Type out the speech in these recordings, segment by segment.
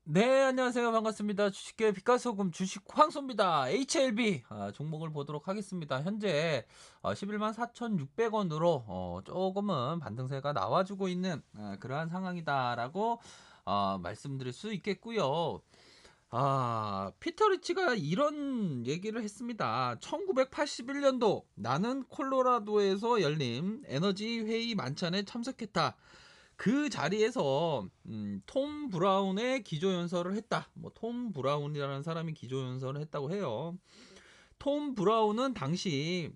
네, 안녕하세요. 반갑습니다. 주식계 빛과소금 주식 황소입니다. HLB 종목을 보도록 하겠습니다. 현재 11만 4,600원으로 조금은 반등세가 나와주고 있는 그러한 상황이다라고 말씀드릴 수 있겠고요. 피터 리치가 이런 얘기를 했습니다. 1981년도 나는 콜로라도에서 열린 에너지 회의 만찬에 참석했다. 그 자리에서 톰 브라운의 기조연설을 했다. 톰 브라운이라는 사람이 기조연설을 했다고 해요. 톰 브라운은 당시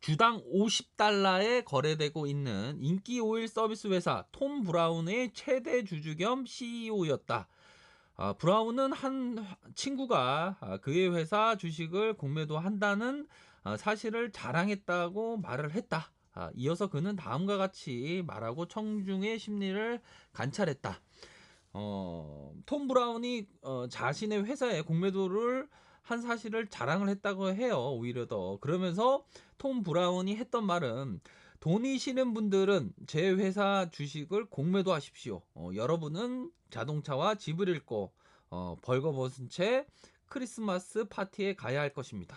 주당 50달러에 거래되고 있는 인기 오일 서비스 회사 톰 브라운의 최대 주주 겸 CEO였다. 브라운은 한 친구가 그의 회사 주식을 공매도 한다는 사실을 자랑했다고 말을 했다. 이어서 그는 다음과 같이 말하고 청중의 심리를 관찰했다. 톰 브라운이 자신의 회사에 공매도를 한 사실을 자랑을 했다고 해요. 오히려 더 그러면서 톰 브라운이 했던 말은 돈이 싫은 분들은 제 회사 주식을 공매도 하십시오. 여러분은 자동차와 집을 잃고 벌거벗은 채 크리스마스 파티에 가야 할 것입니다.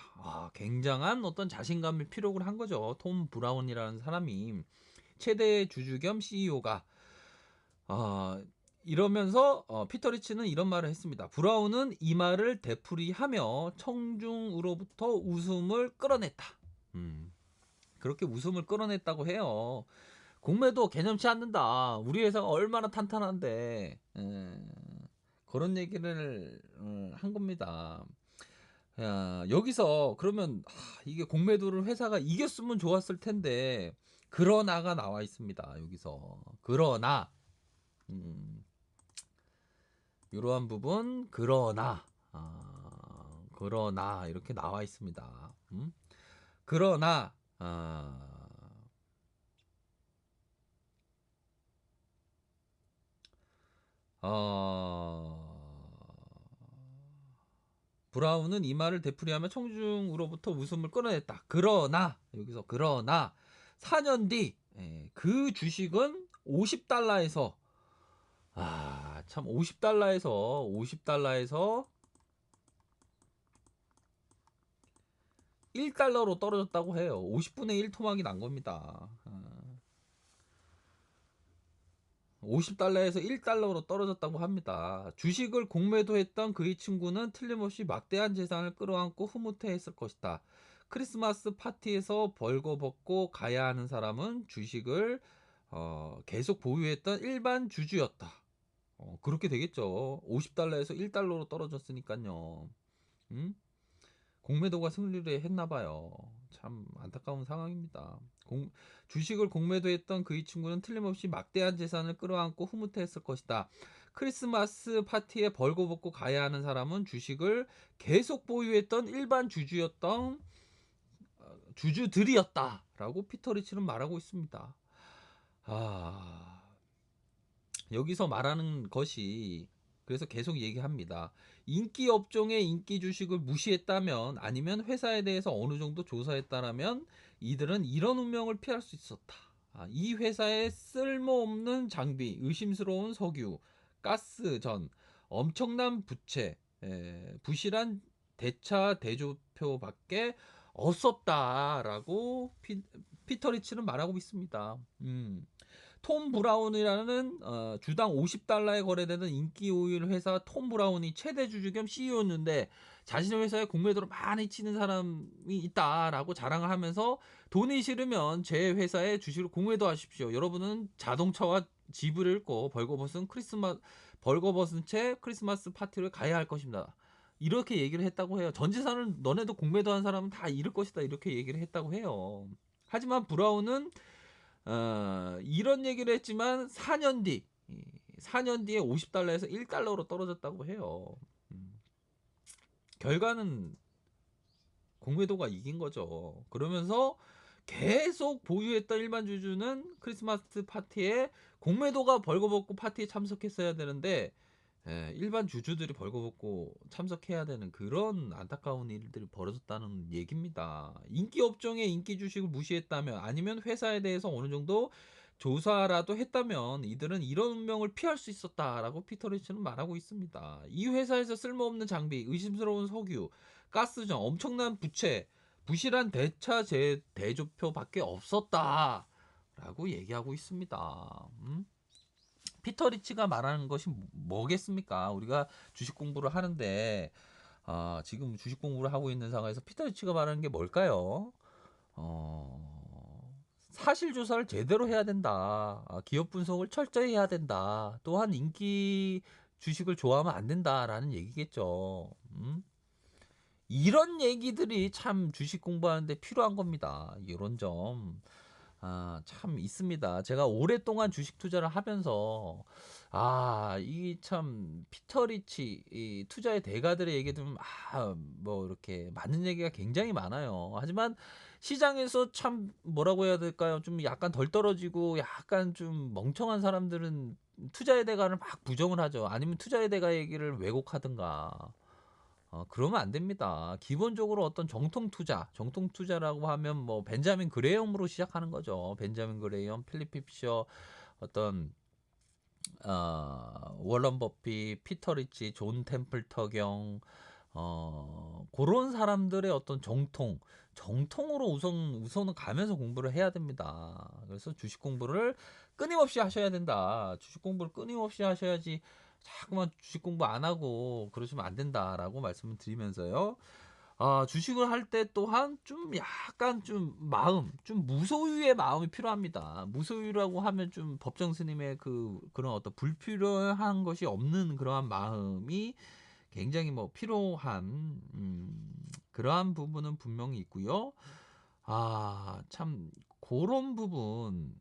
굉장한 어떤 자신감을 피력을 한 거죠. 톰 브라운이라는 사람이 최대 주주 겸 CEO가 이러면서 피터 리치는 이런 말을 했습니다. 브라운은 이 말을 되풀이하며 청중으로부터 웃음을 끌어냈다. 그렇게 웃음을 끌어냈다고 해요. 공매도 개념치 않는다. 우리 회사가 얼마나 탄탄한데 그런 얘기를 한 겁니다. 여기서 그러면 이게 공매도를 회사가 이겼으면 좋았을 텐데 그러나가 나와 있습니다. 여기서 그러나 이러한 부분 그러나 이렇게 나와 있습니다. 그러나 브라운은 이 말을 되풀이하며 청중으로부터 웃음을 끌어냈다. 그러나 여기서 그러나 4년 뒤 그 주식은 50달러에서 참 50달러에서 1달러로 떨어졌다고 해요. 50분의 1 토막이 난 겁니다. 50달러에서 1달러로 떨어졌다고 합니다. 주식을 공매도했던 그의 친구는 틀림없이 막대한 재산을 끌어안고 흐뭇해했을 것이다. 크리스마스 파티에서 벌거벗고 가야 하는 사람은 주식을 계속 보유했던 일반 주주였다. 그렇게 되겠죠. 50달러에서 1달러로 떨어졌으니까요. 음? 공매도가 승리를 했나봐요. 참 안타까운 상황입니다. 주식을 공매도했던 그의 친구는 틀림없이 막대한 재산을 끌어안고 흐뭇해했을 것이다. 크리스마스 파티에 벌거벗고 가야 하는 사람은 주식을 계속 보유했던 일반 주주였던 주주들이었다라고 피터 리치는 말하고 있습니다. 여기서 말하는 것이 그래서 계속 얘기합니다. 인기 업종의 인기 주식을 무시했다면 아니면 회사에 대해서 어느 정도 조사했다라면 이들은 이런 운명을 피할 수 있었다. 이 회사의 쓸모없는 장비, 의심스러운 석유, 가스 전, 엄청난 부채, 부실한 대차 대조표밖에 없었다라고 피터 리치는 말하고 있습니다. 톰 브라운이라는 주당 50달러에 거래되는 인기 오일 회사 톰 브라운이 최대 주주 겸 CEO였는데 자신의 회사에 공매도를 많이 치는 사람이 있다라고 자랑을 하면서 돈이 싫으면 제 회사에 주식을 공매도 하십시오. 여러분은 자동차와 집을 잃고 벌거벗은 채 크리스마스 파티를 가야 할 것입니다. 이렇게 얘기를 했다고 해요. 전 재산을 너네도 공매도한 사람은 다 잃을 것이다. 이렇게 얘기를 했다고 해요. 하지만 브라운은 이런 얘기를 했지만 4년 뒤에 50달러에서 1달러로 떨어졌다고 해요. 결과는 공매도가 이긴 거죠. 그러면서 계속 보유했던 일반 주주는 크리스마스 파티에 공매도가 벌거벗고 파티에 참석했어야 되는데 일반 주주들이 벌거벗고 참석해야 되는 그런 안타까운 일들이 벌어졌다는 얘기입니다. 인기 업종의 인기 주식을 무시했다면 아니면 회사에 대해서 어느 정도 조사라도 했다면 이들은 이런 운명을 피할 수 있었다라고 피터 리치는 말하고 있습니다. 이 회사에서 쓸모없는 장비, 의심스러운 석유, 가스정, 엄청난 부채, 부실한 대조표밖에 없었다라고 얘기하고 있습니다. 피터 리치가 말하는 것이 뭐겠습니까? 우리가 주식 공부를 하는데 지금 주식 공부를 하고 있는 상황에서 피터 리치가 말하는 게 뭘까요? 사실 조사를 제대로 해야 된다. 기업 분석을 철저히 해야 된다. 또한 인기 주식을 좋아하면 안 된다라는 얘기겠죠. 이런 얘기들이 참 주식 공부하는데 필요한 겁니다. 이런 점. 참 있습니다. 제가 오랫동안 주식 투자를 하면서 이 참 피터 리치 이 투자의 대가들의 얘기 들으면 뭐 이렇게 맞는 얘기가 굉장히 많아요. 하지만 시장에서 참 뭐라고 해야 될까요? 좀 약간 덜 떨어지고 약간 좀 멍청한 사람들은 투자의 대가를 막 부정을 하죠. 아니면 투자의 대가 얘기를 왜곡하든가. 그러면 안 됩니다. 기본적으로 어떤 정통 투자라고 하면 뭐 벤자민 그레이엄으로 시작하는 거죠. 벤자민 그레이엄, 필립 피셔, 어떤 워런 버핏, 피터 리치, 존 템플터경, 그런 사람들의 어떤 정통으로 우선은 가면서 공부를 해야 됩니다. 그래서 주식 공부를 끊임없이 하셔야 된다. 주식 공부를 끊임없이 하셔야지 자꾸만 주식 공부 안 하고 그러시면 안 된다라고 말씀을 드리면서요. 주식을 할 때 또한 좀 약간 좀 무소유의 마음이 필요합니다. 무소유라고 하면 좀 법정 스님의 그런 어떤 불필요한 것이 없는 그러한 마음이 굉장히 뭐 필요한 그러한 부분은 분명히 있고요. 참 그런 부분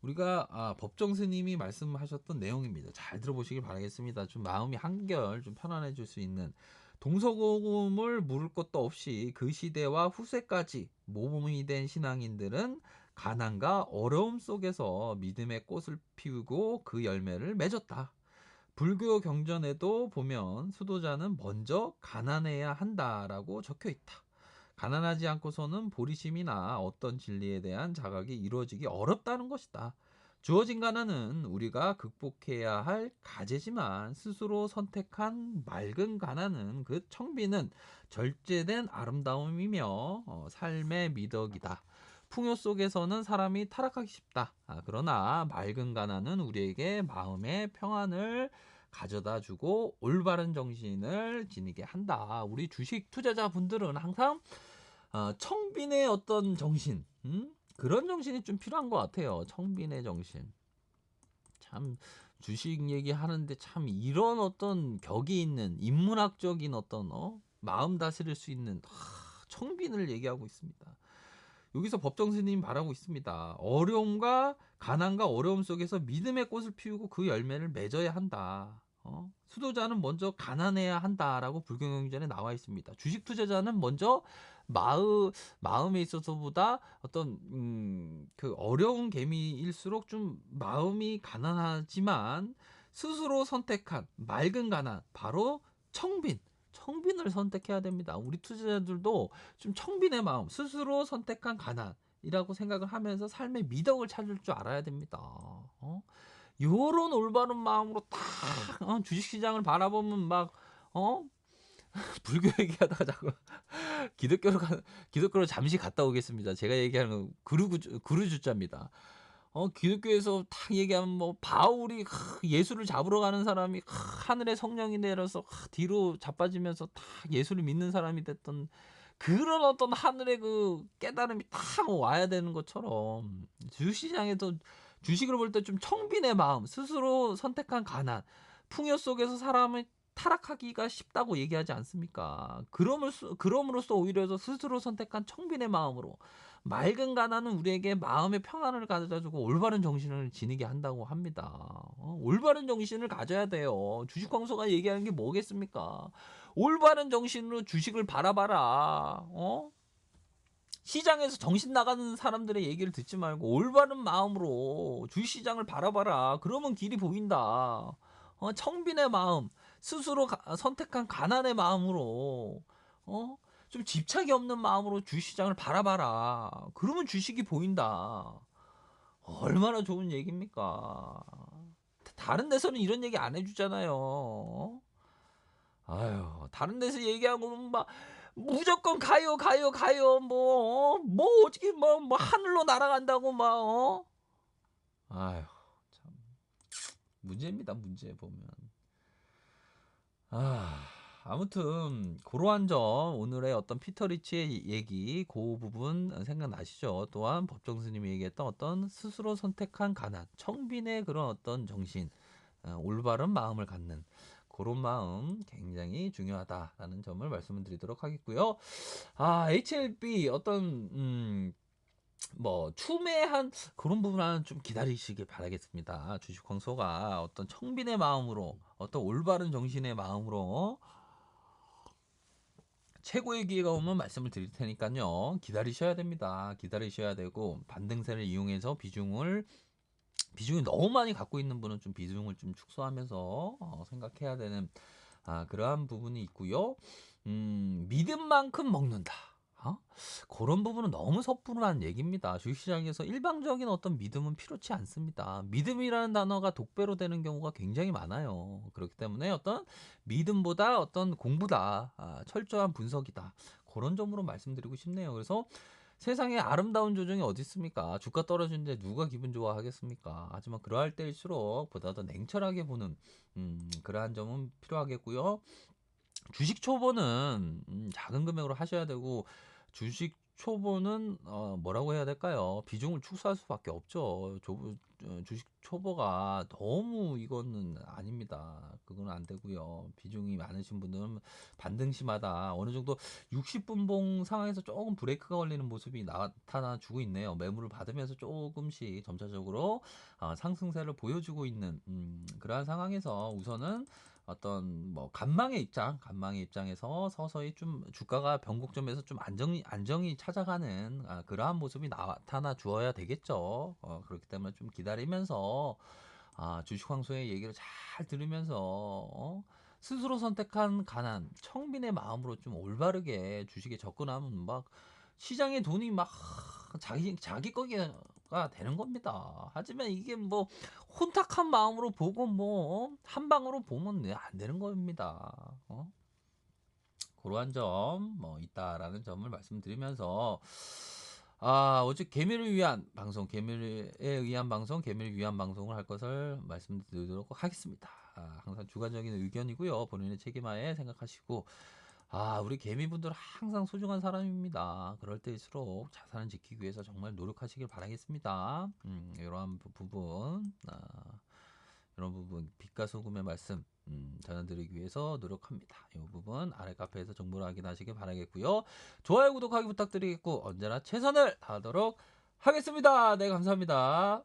우리가 법정 스님이 말씀하셨던 내용입니다. 잘 들어보시길 바라겠습니다. 좀 마음이 한결 좀 편안해질 수 있는 동서고금을 물을 것도 없이 그 시대와 후세까지 모범이 된 신앙인들은 가난과 어려움 속에서 믿음의 꽃을 피우고 그 열매를 맺었다. 불교 경전에도 보면 수도자는 먼저 가난해야 한다라고 적혀 있다. 가난하지 않고서는 보리심이나 어떤 진리에 대한 자각이 이루어지기 어렵다는 것이다. 주어진 가난은 우리가 극복해야 할 과제지만 스스로 선택한 맑은 가난은 그 청비는 절제된 아름다움이며 삶의 미덕이다. 풍요 속에서는 사람이 타락하기 쉽다. 그러나 맑은 가난은 우리에게 마음의 평안을 가져다 주고 올바른 정신을 지니게 한다. 우리 주식 투자자분들은 항상 청빈의 어떤 정신, 그런 정신이 좀 필요한 것 같아요. 청빈의 정신. 참 주식 얘기하는데 참 이런 어떤 격이 있는 인문학적인 어떤 마음 다스릴 수 있는 청빈을 얘기하고 있습니다. 여기서 법정 스님이 말하고 있습니다. 어려움과 가난과 어려움 속에서 믿음의 꽃을 피우고 그 열매를 맺어야 한다. 수도자는 먼저 가난해야 한다라고 불교경전에 나와 있습니다. 주식 투자자는 먼저 마음에 있어서보다 어떤 그 어려운 개미일수록 좀 마음이 가난하지만 스스로 선택한 맑은 가난, 바로 청빈을 선택해야 됩니다. 우리 투자자들도 좀 청빈의 마음, 스스로 선택한 가난이라고 생각을 하면서 삶의 미덕을 찾을 줄 알아야 됩니다. 요런 올바른 마음으로 딱 주식시장을 바라보면 막 불교 얘기하다가 자꾸 기독교로 잠시 갔다 오겠습니다. 제가 얘기하는 건 구루주자입니다. 기독교에서 딱 얘기하면 뭐 바울이 예수를 잡으러 가는 사람이 하늘에 성령이 내려서 뒤로 자빠지면서 딱 예수를 믿는 사람이 됐던 그런 어떤 하늘의 그 깨달음이 딱 와야 되는 것처럼 주식시장에서 주식을 볼 때 좀 청빈의 마음, 스스로 선택한 가난, 풍요 속에서 사람이 타락하기가 쉽다고 얘기하지 않습니까? 그럼으로써 오히려 스스로 선택한 청빈의 마음으로 맑은 가난은 우리에게 마음의 평안을 가져다주고 올바른 정신을 지니게 한다고 합니다. 올바른 정신을 가져야 돼요. 주식광서가 얘기하는 게 뭐겠습니까? 올바른 정신으로 주식을 바라봐라. 시장에서 정신 나가는 사람들의 얘기를 듣지 말고 올바른 마음으로 주식시장을 바라봐라. 그러면 길이 보인다. 청빈의 마음, 스스로 선택한 가난의 마음으로 좀 집착이 없는 마음으로 주시장을 바라봐라. 그러면 주식이 보인다. 얼마나 좋은 얘기입니까? 다른 데서는 이런 얘기 안 해주잖아요. 아유, 다른 데서 얘기하고는 막 무조건 가요, 가요, 가요. 뭐 어떻게 뭐 하늘로 날아간다고 막 아유, 참 문제입니다. 문제 보면. 아무튼 그러한 점 오늘의 어떤 피터 리치의 얘기 그 부분 생각나시죠? 또한 법정 스님이 얘기했던 어떤 스스로 선택한 가난, 청빈의 그런 어떤 정신, 올바른 마음을 갖는 그런 마음 굉장히 중요하다라는 점을 말씀을 드리도록 하겠고요. HLB 어떤 뭐 추매한 그런 부분은 좀 기다리시길 바라겠습니다. 주식 광소가 어떤 청빈의 마음으로 어떤 올바른 정신의 마음으로 최고의 기회가 오면 말씀을 드릴 테니까요. 기다리셔야 됩니다. 기다리셔야 되고 반등세를 이용해서 비중이 너무 많이 갖고 있는 분은 좀 비중을 좀 축소하면서 생각해야 되는 그러한 부분이 있고요. 믿음 만큼 먹는다. 그런 부분은 너무 섣부른 얘기입니다. 주식시장에서 일방적인 어떤 믿음은 필요치 않습니다. 믿음이라는 단어가 독배로 되는 경우가 굉장히 많아요. 그렇기 때문에 어떤 믿음보다 어떤 공부다, 철저한 분석이다. 그런 점으로 말씀드리고 싶네요. 그래서 세상에 아름다운 조정이 어디 있습니까? 주가 떨어지는데 누가 기분 좋아하겠습니까? 하지만 그러할 때일수록 보다 더 냉철하게 보는 그러한 점은 필요하겠고요. 주식 초보는 작은 금액으로 하셔야 되고 주식 초보는 뭐라고 해야 될까요? 비중을 축소할 수밖에 없죠. 주식 초보가 너무 이거는 아닙니다. 그건 안 되고요. 비중이 많으신 분들은 반등시마다 어느 정도 60분봉 상황에서 조금 브레이크가 걸리는 모습이 나타나 주고 있네요. 매물을 받으면서 조금씩 점차적으로 상승세를 보여주고 있는 그러한 상황에서 우선은 어떤 뭐 간망의 입장에서 서서히 좀 주가가 변곡점에서 좀 안정이 찾아가는 그러한 모습이 나타나 주어야 되겠죠. 그렇기 때문에 좀 기다리면서 주식 황소의 얘기를 잘 들으면서 스스로 선택한 가난, 청빈의 마음으로 좀 올바르게 주식에 접근하면 막 시장의 돈이 막 자기 거기가 되는 겁니다. 하지만 이게 뭐 혼탁한 마음으로 보고 뭐 한 방으로 보면 안 되는 겁니다. 그러한 점 뭐 있다라는 점을 말씀드리면서 어제 개미를 위한 방송, 개미에 의한 방송, 개미를 위한 방송을 할 것을 말씀드리도록 하겠습니다. 항상 주관적인 의견이고요. 본인의 책임하에 생각하시고 우리 개미분들 항상 소중한 사람입니다. 그럴 때일수록 자산을 지키기 위해서 정말 노력하시길 바라겠습니다. 이러한 부분, 이런 부분 빛과 소금의 말씀 전해드리기 위해서 노력합니다. 이 부분 아래 카페에서 정보를 확인하시길 바라겠고요. 좋아요, 구독하기 부탁드리겠고 언제나 최선을 다하도록 하겠습니다. 네, 감사합니다.